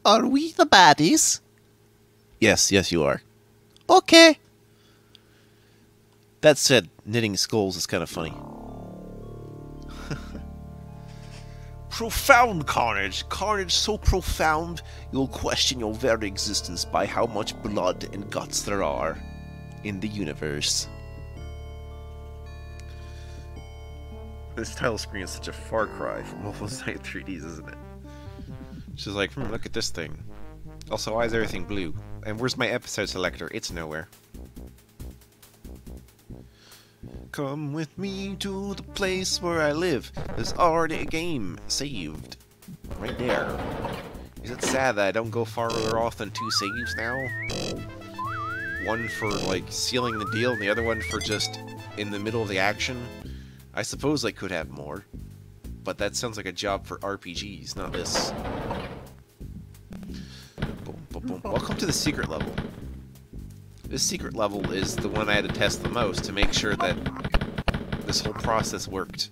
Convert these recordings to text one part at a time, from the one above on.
Are we the baddies? Yes, you are. Okay. That said, knitting skulls is kind of funny. Profound carnage. Carnage so profound, you'll question your very existence by how much blood and guts there are in the universe. This title screen is such a far cry from Wolfenstein 3Ds, isn't it? She's like, look at this thing. Also, why is everything blue? And where's my episode selector? It's nowhere. Come with me to the place where I live. There's already a game saved. Right there. Is it sad that I don't go farther off than 2 saves now? One for, like, sealing the deal, and the other one for just in the middle of the action? I suppose I could have more. But that sounds like a job for RPGs, not this. Boom, boom, boom. Welcome to the secret level. This secret level is the one I had to test the most to make sure that this whole process worked.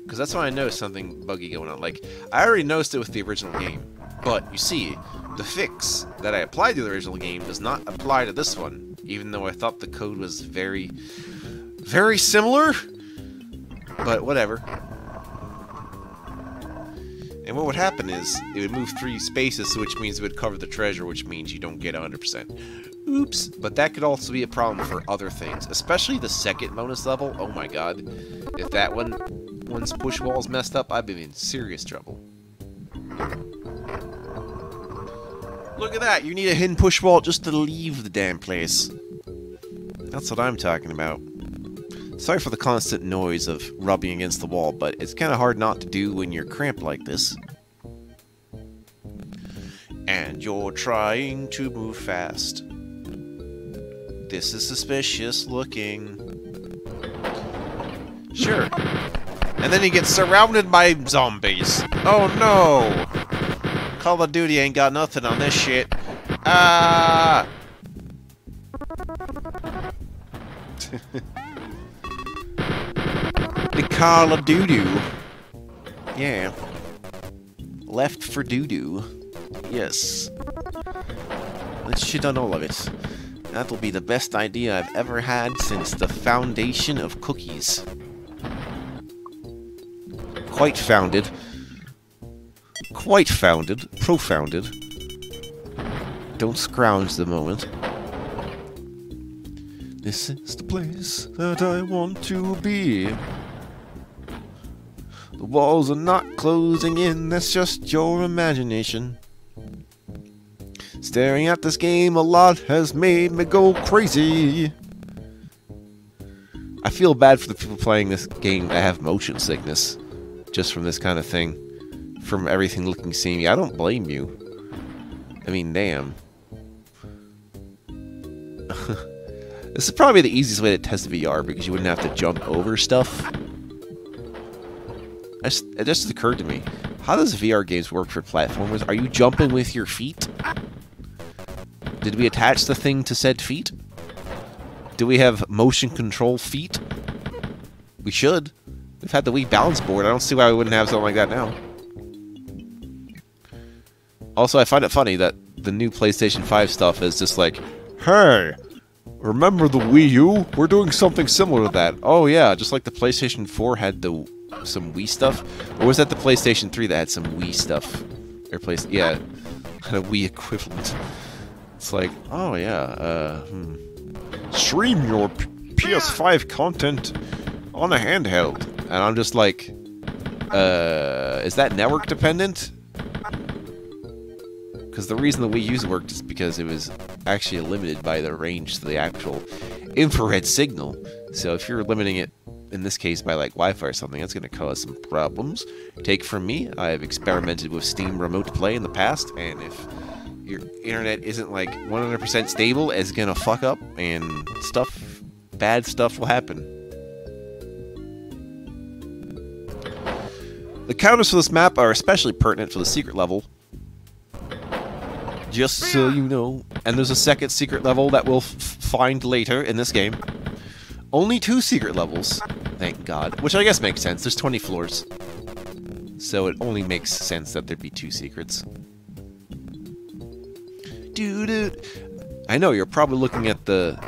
Because that's when I noticed something buggy going on. Like, I already noticed it with the original game. But, you see, the fix that I applied to the original game does not apply to this one. Even though I thought the code was very, very similar. But, whatever. And what would happen is, it would move 3 spaces, which means it would cover the treasure, which means you don't get 100%. Oops. But that could also be a problem for other things, especially the second bonus level. Oh my god. If that one's push wall's messed up, I'd be in serious trouble. Look at that! You need a hidden push wall just to leave the damn place. That's what I'm talking about. Sorry for the constant noise of rubbing against the wall, but it's kind of hard not to do when you're cramped like this. And you're trying to move fast. This is suspicious looking. Sure. And then you get surrounded by zombies. Oh no! Call of Duty ain't got nothing on this shit. Ah! The Call of Doo-Doo. Yeah. Left for doo-doo. Yes. Let's shit on all of it. That'll be the best idea I've ever had since the foundation of cookies. Quite founded. Quite founded. Profounded. Don't scrounge the moment. This is the place that I want to be. The walls are not closing in, that's just your imagination. Staring at this game a lot has made me go crazy. I feel bad for the people playing this game that have motion sickness. Just from this kind of thing. From everything looking samey. I don't blame you. I mean, damn. This is probably the easiest way to test VR because you wouldn't have to jump over stuff. It just occurred to me. How does VR games work for platformers? Are you jumping with your feet? Did we attach the thing to said feet? Do we have motion control feet? We should. We've had the Wii balance board. I don't see why we wouldn't have something like that now. Also, I find it funny that the new PlayStation 5 stuff is just like, hey, remember the Wii U? We're doing something similar to that. Oh yeah, just like the PlayStation 4 had some Wii stuff. Or was that the PlayStation 3 that had some Wii stuff? Or yeah, had a Wii equivalent. It's like, oh yeah, stream your PS5 content on a handheld. And I'm just like, is that network dependent? Because the reason the Wii U's worked is because it was actually limited by the range to the actual infrared signal. So if you're limiting it, in this case, by like Wi-Fi or something, that's going to cause some problems. Take from me, I've experimented with Steam Remote Play in the past, and if your internet isn't like 100% stable, it's going to fuck up, and bad stuff will happen. The counters for this map are especially pertinent for the secret level. Just so you know. And there's a second secret level that we'll find later in this game. Only 2 secret levels. Thank God. Which I guess makes sense. There's 20 floors. So it only makes sense that there'd be 2 secrets. Dude. I know, you're probably looking at the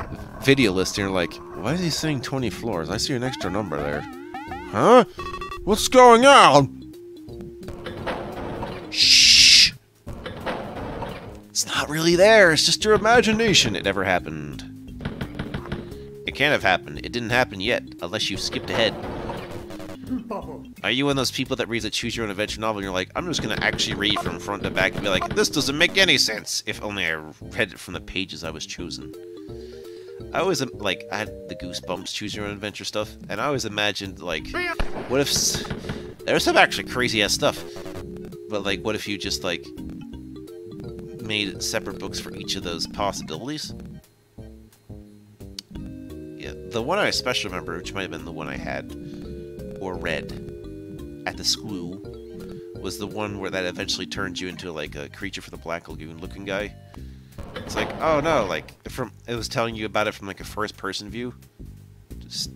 video list and you're like, why is he saying 20 floors? I see an extra number there. Huh? What's going on? Shh! It's not really there, it's just your imagination. It never happened. It can't have happened. It didn't happen yet, unless you skipped ahead. Are you one of those people that reads a choose-your-own-adventure novel and you're like, I'm just gonna actually read from front to back and be like, this doesn't make any sense, if only I read it from the pages I was choosing. I always, like, I had the Goosebumps choose-your-own-adventure stuff, and I always imagined, like, what if... There's some actually crazy-ass stuff, but, like, what if you just, like, made separate books for each of those possibilities? Yeah, the one I especially remember, which might have been the one I had, or read, at the school, was the one where that eventually turns you into, like, a Creature from the Black Lagoon looking guy. It's like, oh no, like, it was telling you about it from, like, a first-person view,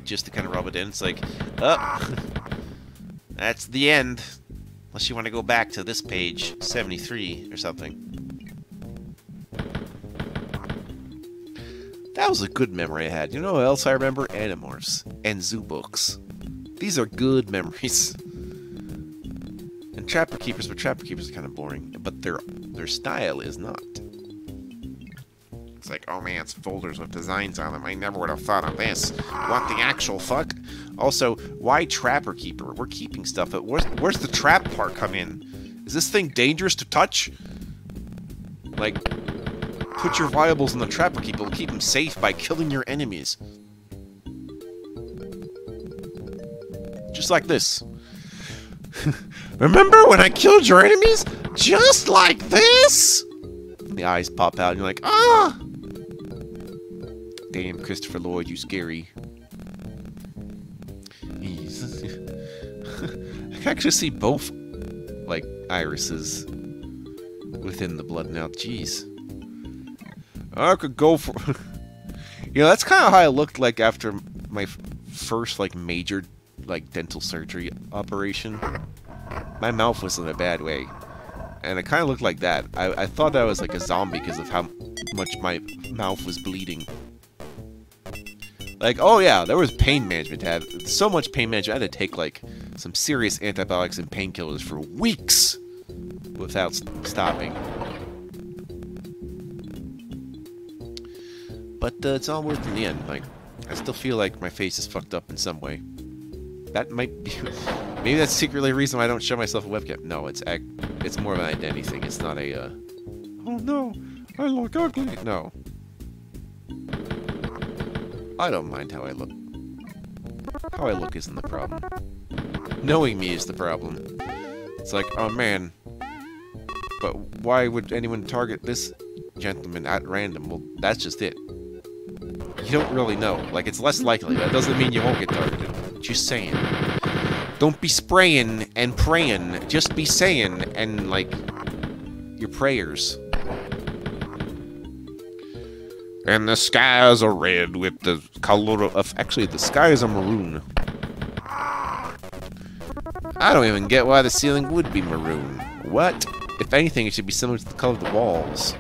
just to kind of rub it in. It's like, oh, that's the end, unless you want to go back to this page, 73, or something. That was a good memory I had. You know what else I remember? Animorphs and zoo books. These are good memories. And Trapper Keepers, but Trapper Keepers are kind of boring. But their style is not. It's like, oh man, it's folders with designs on them. I never would have thought of this. What the actual fuck? Also, why Trapper Keeper? We're keeping stuff. But where's the trap part come in? Is this thing dangerous to touch? Like, put your valuables in the Trapper Keeper. It'll keep them safe by killing your enemies. Just like this. Remember when I killed your enemies? Just like this? The eyes pop out and you're like, ah! Damn, Christopher Lloyd, you scary. I can actually see both, like, irises within the blood now. Jeez. I could go for... You know, that's kind of how I looked like after my first, like, major, like, dental surgery operation. My mouth was in a bad way. And it kind of looked like that. I thought I was like a zombie because of how much my mouth was bleeding. Like, oh yeah, there was pain management. I had so much pain management. I had to take, like, some serious antibiotics and painkillers for weeks without stopping. But it's all worth it in the end. Like, I still feel like my face is fucked up in some way. That might be... Maybe that's secretly a reason why I don't show myself a webcam. No, it's more of an identity thing. It's not a, oh no, I look ugly. No. I don't mind how I look. How I look isn't the problem. Knowing me is the problem. It's like, oh man. But why would anyone target this gentleman at random? Well, that's just it. You don't really know. Like, it's less likely. That doesn't mean you won't get targeted. Just saying. Don't be spraying and praying. Just be saying and, like, your prayers. And the skies are red with the color of... Actually, the skies are maroon. I don't even get why the ceiling would be maroon. What? If anything, it should be similar to the color of the walls.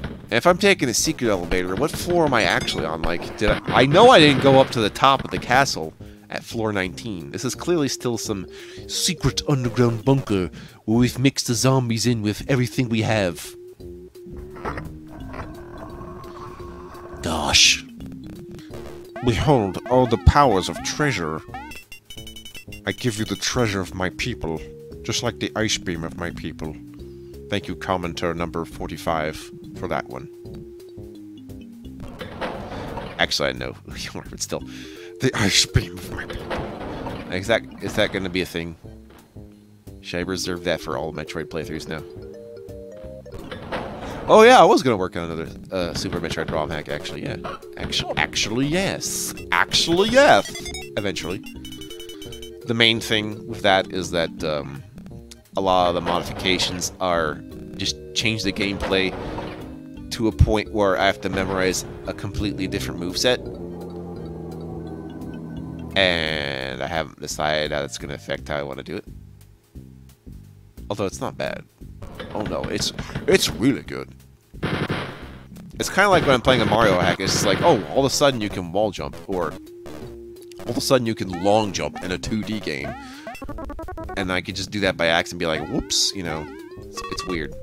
And if I'm taking the secret elevator, what floor am I actually on? Like, I know I didn't go up to the top of the castle at floor 19. This is clearly still some secret underground bunker where we've mixed the zombies in with everything we have. Gosh. Behold all the powers of treasure. I give you the treasure of my people, just like the ice beam of my people. Thank you, commenter number 45, for that one. Actually, I know, but still. The ice beam of my people. Is that going to be a thing? Should I reserve that for all Metroid playthroughs now? Oh yeah, I was going to work on another Super Metroid ROM hack, actually, yeah. Actually, yes. Actually, yes! Eventually. The main thing with that is that a lot of the modifications are just change the gameplay to a point where I have to memorize a completely different moveset. And I haven't decided how it's going to affect how I want to do it. Although it's not bad. Oh no, it's really good. It's kind of like when I'm playing a Mario hack. It's just like, oh, all of a sudden you can wall jump, or all of a sudden you can long jump in a 2D game. And I could just do that by accident and be like, whoops, you know, it's weird.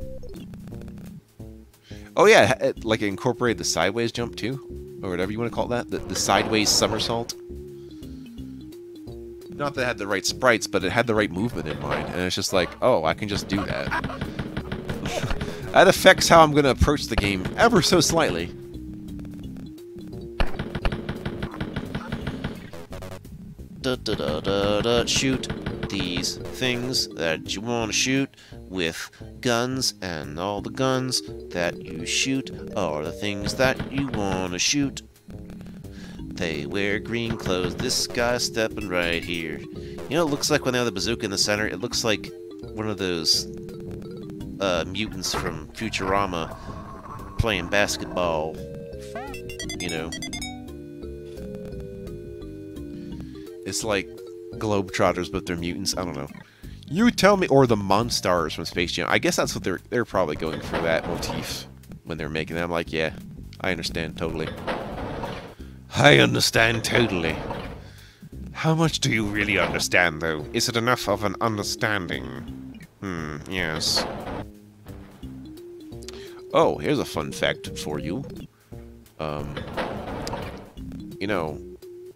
Oh yeah, like it incorporated the sideways jump too, or whatever you want to call that, the sideways somersault. Not that it had the right sprites, but it had the right movement in mind, and it's just like, oh, I can just do that. That affects how I'm going to approach the game ever so slightly. Shoot these things that you want to shoot with guns, and all the guns that you shoot are the things that you want to shoot. They wear green clothes. This guy's stepping right here. You know, it looks like when they have the bazooka in the center, it looks like one of those mutants from Futurama playing basketball, you know. It's like Globetrotters, but they're mutants. I don't know. You tell me, or the Monstars from Space Jam. I guess that's what they're probably going for, that motif when they're making them. I'm like, yeah, I understand totally. I understand totally. How much do you really understand, though? Is it enough of an understanding? Yes. Oh, here's a fun fact for you. You know,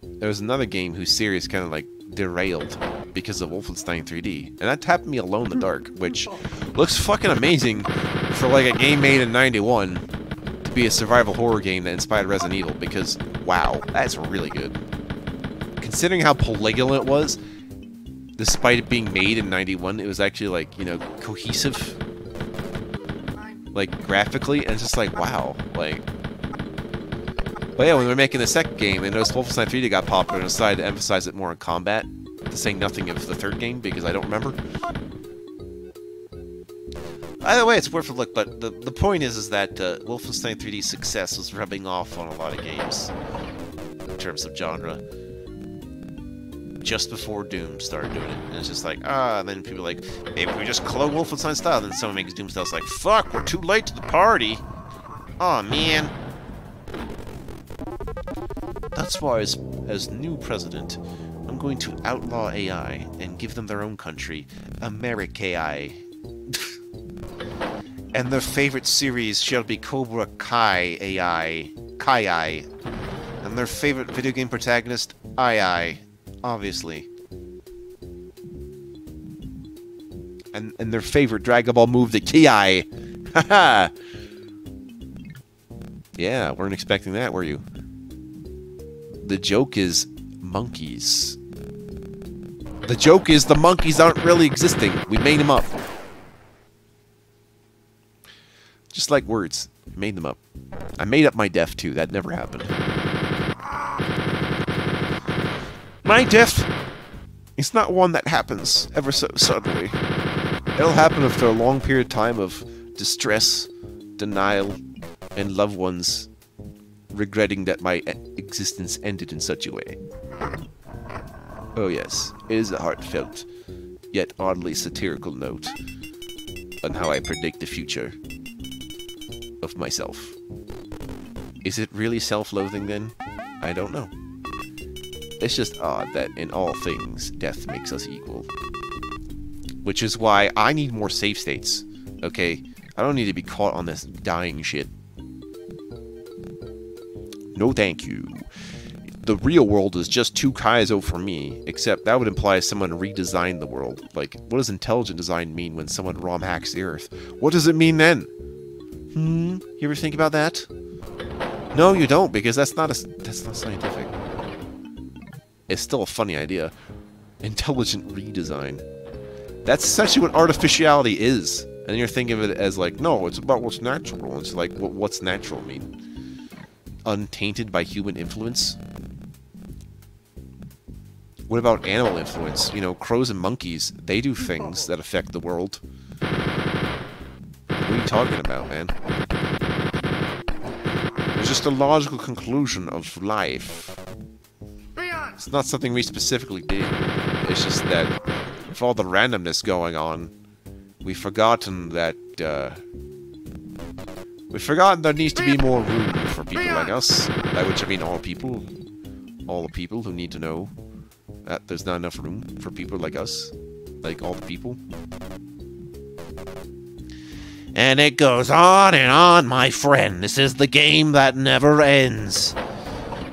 there was another game whose series kind of like derailed because of Wolfenstein 3D, and that happened to me Alone in the Dark, which looks fucking amazing for like a game made in '91 to be a survival horror game that inspired Resident Evil, because wow, that's really good. Considering how polygonal it was, despite it being made in '91, it was actually like, you know, cohesive, like graphically, and it's just like, wow, like. But yeah, when they're making the second game, they noticed Wolfenstein 3D got popular and decided to emphasize it more in combat, to say nothing of the third game, because I don't remember. Either way, it's worth a look, but the point is that Wolfenstein 3D's success was rubbing off on a lot of games, in terms of genre. Just before Doom started doing it, and it's just like, and then people are like, maybe we just clone Wolfenstein style, and then someone makes Doom style, it's like, fuck, we're too late to the party! Aw, man. That's why, as new president, I'm going to outlaw AI and give them their own country, America-AI. And their favorite series shall be Cobra Kai AI, Kai-AI. And their favorite video game protagonist, I, obviously. And their favorite Dragon Ball move, the Ki. Haha! Yeah, weren't expecting that, were you? The joke is monkeys. The joke is the monkeys aren't really existing. We made them up. Just like words. Made them up. I made up my death too. That never happened. My death is not one that happens ever so suddenly. It'll happen after a long period of time of distress, denial, and loved ones regretting that my existence ended in such a way. Oh yes, it is a heartfelt, yet oddly satirical note on how I predict the future of myself. Is it really self-loathing then? I don't know. It's just odd that in all things, death makes us equal. Which is why I need more save states, okay? I don't need to be caught on this dying shit. No thank you. The real world is just too Kaizo for me, except that would imply someone redesigned the world. Like, what does intelligent design mean when someone ROM hacks the Earth? What does it mean then? You ever think about that? No, you don't, because that's not scientific. It's still a funny idea. Intelligent redesign. That's essentially what artificiality is. And you're thinking of it as like, no, it's about what's natural. It's like, what's natural mean? Untainted by human influence? What about animal influence? You know, crows and monkeys, they do things that affect the world. What are you talking about, man? It's just a logical conclusion of life. It's not something we specifically did. It's just that, with all the randomness going on, we've forgotten that, We've forgotten there needs to be more room for people like us. By which I mean all people. All the people who need to know that there's not enough room for people like us. Like all the people. And it goes on, my friend. This is the game that never ends.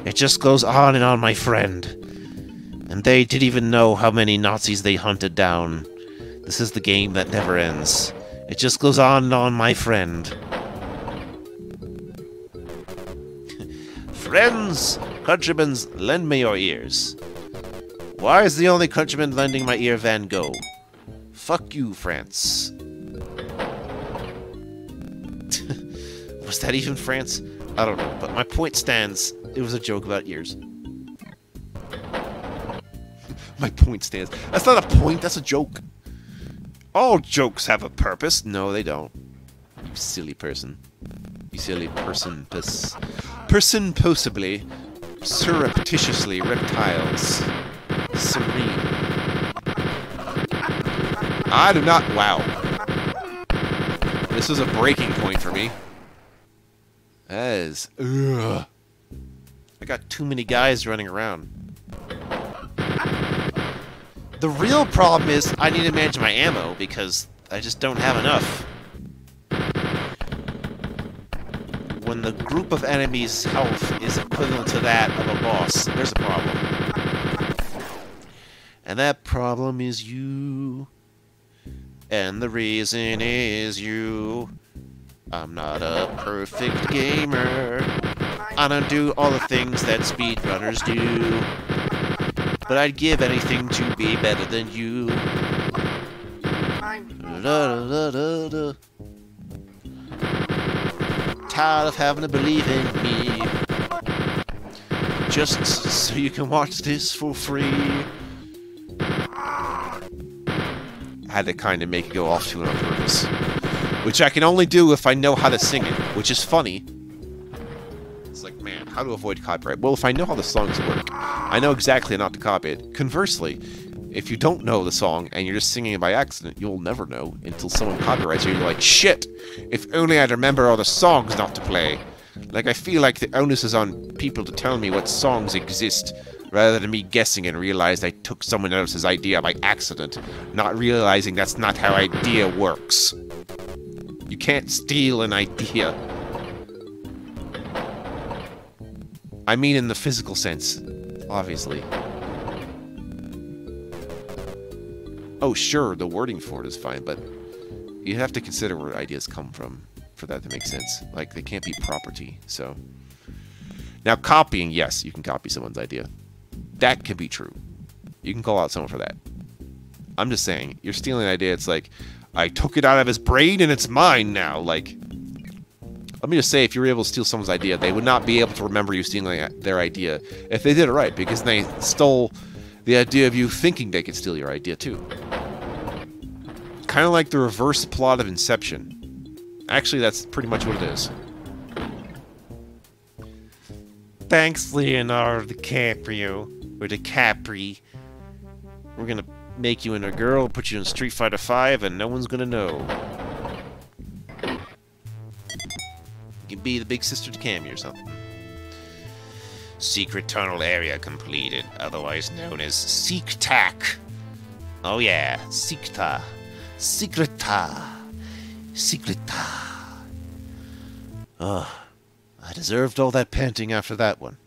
It just goes on, my friend. And they didn't even know how many Nazis they hunted down. This is the game that never ends. It just goes on, my friend. Friends, countrymen, lend me your ears. Why is the only countryman lending my ear Van Gogh? Fuck you, France. Was that even France? I don't know, but my point stands. It was a joke about ears. My point stands. That's not a point, that's a joke. All jokes have a purpose. No, they don't. You silly person. You silly person. Person possibly. Surreptitiously reptiles. Serene. I do not... Wow. This was a breaking point for me. That is... Ugh. I got too many guys running around. The real problem is I need to manage my ammo because I just don't have enough. When the group of enemies' health is equivalent to that of a boss, there's a problem. And that problem is you. And the reason is you. I'm not a perfect gamer. I don't do all the things that speedrunners do. But I'd give anything to be better than you. Tired of having to believe in me. Just so you can watch this for free. I had to kind of make it go off to it on purpose. Which I can only do if I know how to sing it. Which is funny. It's like, man, how to avoid copyright? Well, if I know how the songs work, I know exactly not to copy it. Conversely, if you don't know the song and you're just singing it by accident, you'll never know until someone copyrights you. You're like, shit! If only I'd remember all the songs not to play. Like, I feel like the onus is on people to tell me what songs exist, rather than me guessing and realize I took someone else's idea by accident, not realizing that's not how idea works. You can't steal an idea. I mean in the physical sense, obviously. Oh, sure, the wording for it is fine, but you have to consider where ideas come from for that to make sense. Like, they can't be property, so... Now, copying, yes, you can copy someone's idea. That can be true. You can call out someone for that. I'm just saying, you're stealing an idea, it's like, I took it out of his brain and it's mine now, like... Let me just say, if you were able to steal someone's idea, they would not be able to remember you stealing their idea if they did it right, because they stole the idea of you thinking they could steal your idea, too. Kind of like the reverse plot of Inception. Actually, that's pretty much what it is. Thanks, Leonardo DiCaprio. Or DiCapri. We're gonna make you into a girl, put you in Street Fighter V, and no one's gonna know. You can be the big sister to Cammy or something. Secret tunnel area completed, otherwise known as Seek-Tac. Oh yeah, Seek-Ta. Secreta. Secreta. Ugh. I deserved all that panting after that one.